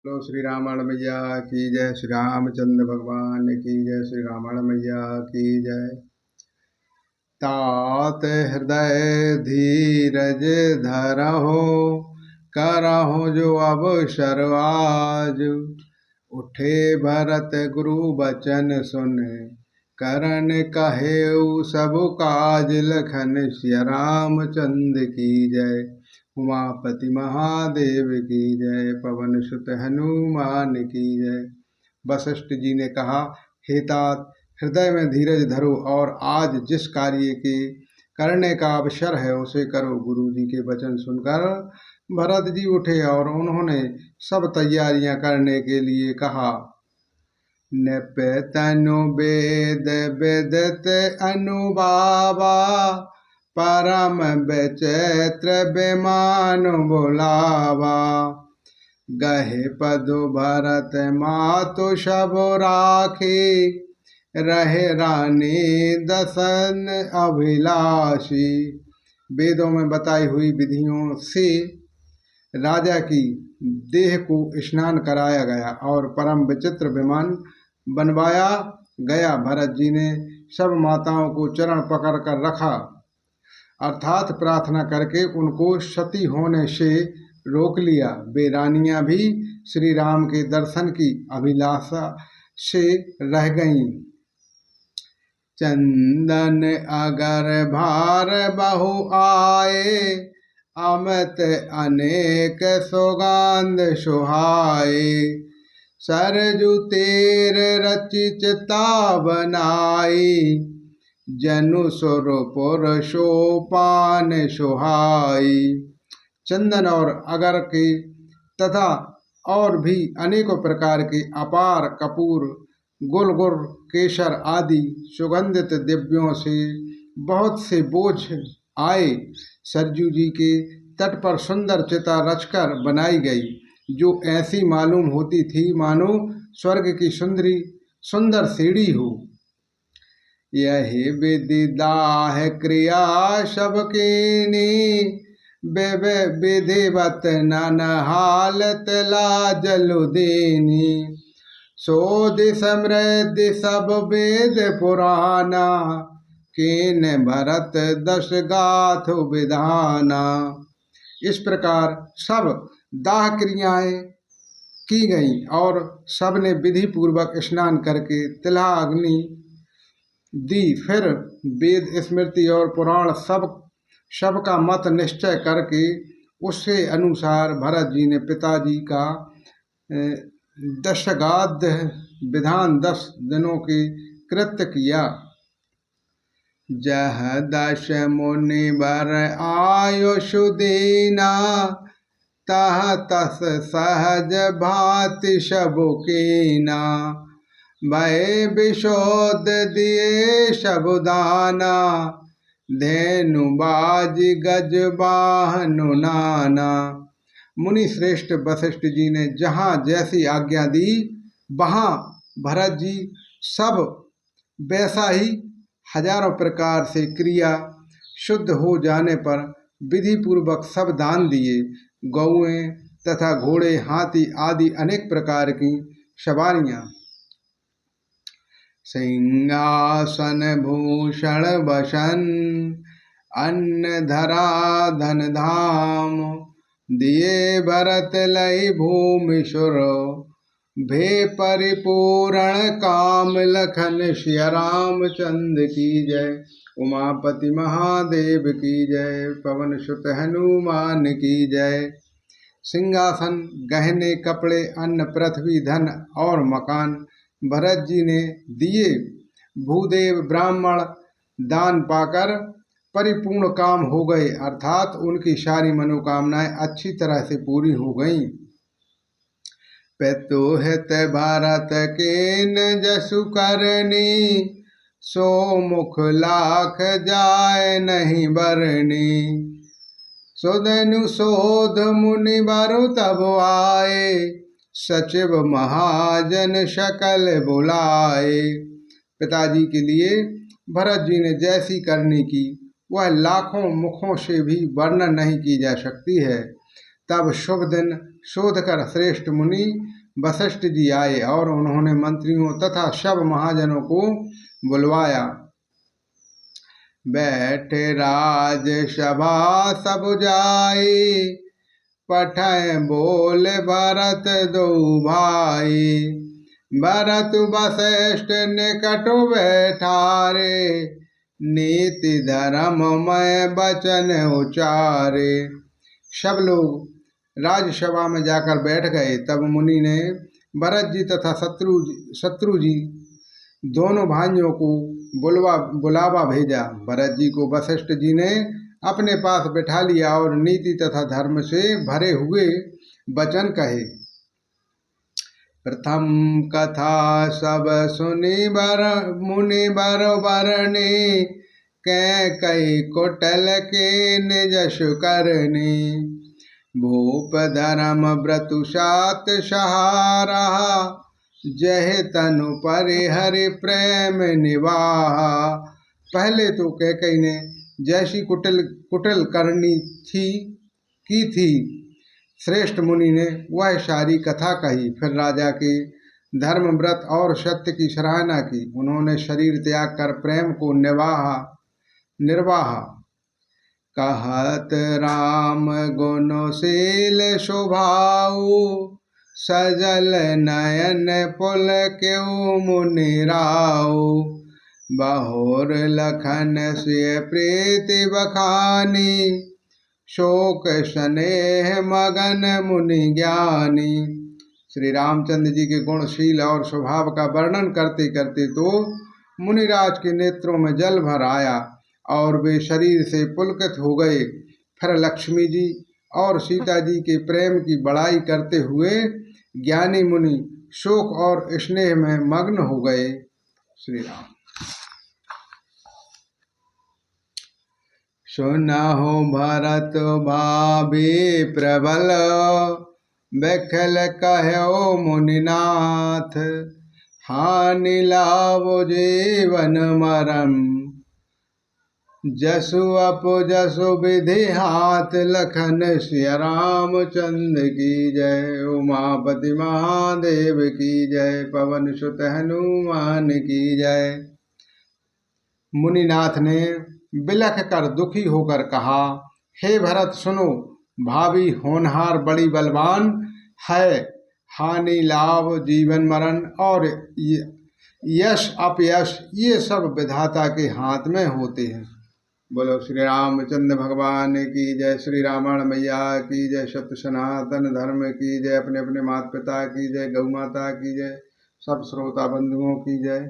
बोलो श्री रामण मैया की जय। श्री रामचंद्र भगवान की जय। श्री रामण मैया की जय। तात हृदय धीरज धरहो, करहो जो अवसर आज। उठे भरत गुरु बचन सुन, करन कहेउ सब काज। लखन सिया रामचंद्र की जय। उमापति महादेव की जय। पवन सुत हनुमान की जय। वशिष्ठ जी ने कहा, हे तात, हृदय में धीरज धरो और आज जिस कार्य के करने का अवसर है उसे करो। गुरु जी के वचन सुनकर भरत जी उठे और उन्होंने सब तैयारियां करने के लिए कहा। नृपतनु वेद वेदत अनुभावा, परम विचित्र विमान बुलावा। गहे पदु भरत मातु सब राखी, रहे रानी दसन अभिलाषी। वेदों में बताई हुई विधियों से राजा की देह को स्नान कराया गया और परम विचित्र विमान बनवाया गया। भरत जी ने सब माताओं को चरण पकड़ कर रखा, अर्थात प्रार्थना करके उनको सती होने से रोक लिया। वे रानियां भी श्री राम के दर्शन की अभिलाषा से रह गईं। चंदन अगर भार बहु आए, अमित अनेक सौगंध सुहाए। सरजू तेर रचि चिता बनाई, जनु सुरपुर सोपान सुहाई। चंदन और अगर के तथा और भी अनेकों प्रकार के अपार कपूर, गुलगुल, केसर आदि सुगंधित दिव्यों से बहुत से बोझ आए। सरजू जी के तट पर सुंदर चिता रचकर बनाई गई, जो ऐसी मालूम होती थी मानो स्वर्ग की सुंदर सीढ़ी हो। यही विधि दाह क्रिया सब कीनी, विधिवत नन हालत लाजलु दीनी। शोध समृद्धि सब वेद पुराना, कीन भरत दश गाथ विधाना। इस प्रकार सब दाह क्रियाएं की गई और सबने विधि पूर्वक स्नान करके तिला अग्नि दी। फिर वेद स्मृति और पुराण सब का मत निश्चय करके उसके अनुसार भरत जी ने पिताजी का दशगाद विधान 10 दिनों के कृत्य किया। जह दश मुनि वर आयुष दीना, तह तस सहज भाति सबु कीना। भय विशोध दिए सबु दाना, धेनु बाजी गज बाहनु नाना। मुनि श्रेष्ठ वशिष्ठ जी ने जहाँ जैसी आज्ञा दी, वहाँ भरत जी सब वैसा ही हजारों प्रकार से क्रिया शुद्ध हो जाने पर विधि पूर्वक सब दान दिए। गौएं तथा घोड़े, हाथी आदि अनेक प्रकार की सवारियां, सिंहासन भूषण वसन, अन्न धरा धन धाम। दिए भरत लई भूमि सुर, भे परिपूर्ण काम। लखन सिया रामचंद्र की जय। उमापति महादेव की जय। पवन सुत हनुमान की जय। सिंहासन, गहने, कपड़े, अन्न, पृथ्वी, धन और मकान भरत जी ने दिए। भूदेव ब्राह्मण दान पाकर परिपूर्ण काम हो गए, अर्थात उनकी सारी मनोकामनाएं अच्छी तरह से पूरी हो गईं। पितुहित भरत कीन जसु करनी, सो मुख लाख जाय नहीं बरनी। सुधनु शोध मुनि बरु तब आए, सचिव महाजन सकल बुलाए। पिताजी के लिए भरत जी ने जैसी करनी की वह लाखों मुखों से भी वर्णन नहीं की जा सकती है। तब शुभ दिन शोध कर श्रेष्ठ मुनि वशिष्ठ जी आए और उन्होंने मंत्रियों तथा सब महाजनों को बुलवाया। बैठे राज सभा सब जाई, पठय बोल भरत दो भाई। भरत वशिष्ठ निकट बैठारे, नीति धर्म मय वचन उचारे। सब लोग राजसभा में जाकर बैठ गए। तब मुनि ने भरत जी तथा शत्रु जी दोनों भाइयों को बुलावा भेजा। भरत जी को वशिष्ठ जी ने अपने पास बैठा लिया और नीति तथा धर्म से भरे हुए वचन कहे। प्रथम कथा सब सुनी मुनि बरने, कई कुटल के निज करने। भूप धर्म व्रतु सात सहारा, जह तनु परिहरि प्रेम निवाहा। पहले तो कैकई ने जैसी कुटिल करनी की थी, श्रेष्ठ मुनि ने वह सारी कथा कही। फिर राजा के धर्म व्रत और सत्य की सराहना की। उन्होंने शरीर त्याग कर प्रेम को निर्वाह। कहत राम गुणशील स्वभाव, सजल नयन पुल क्यों मुनिराव। बहुर लखन से प्रीति बखानी, शोक स्नेह मगन मुनि ज्ञानी। श्री रामचंद्र जी के गुणशील और स्वभाव का वर्णन करते करते तो मुनिराज के नेत्रों में जल भर आया और वे शरीर से पुलकित हो गए। फिर लक्ष्मी जी और सीता जी के प्रेम की बड़ाई करते हुए ज्ञानी मुनि शोक और स्नेह में मग्न हो गए। श्री राम। सुनहु भरत भाभी प्रबल, बेखल कहो मुनिनाथ। हानि लाभो जीवन मरम, जसु जसु विधि हाथ। लखन सिया रामचंद्र की जय, उमापति महादेव की जय, पवन सुत हनुमान की जय। मुनिनाथ ने बिलख कर दुखी होकर कहा, हे भरत सुनो, भाभी होनहार बड़ी बलवान है। हानि लाभ जीवन मरण और यश अपयश ये सब विधाता के हाथ में होते हैं। बोलो श्री रामचंद्र भगवान की जय। श्री रामायण मैया की जय। सत्य सनातन धर्म की जय। अपने अपने माता पिता की जय। गौ माता की जय। सब श्रोता बंधुओं की जय।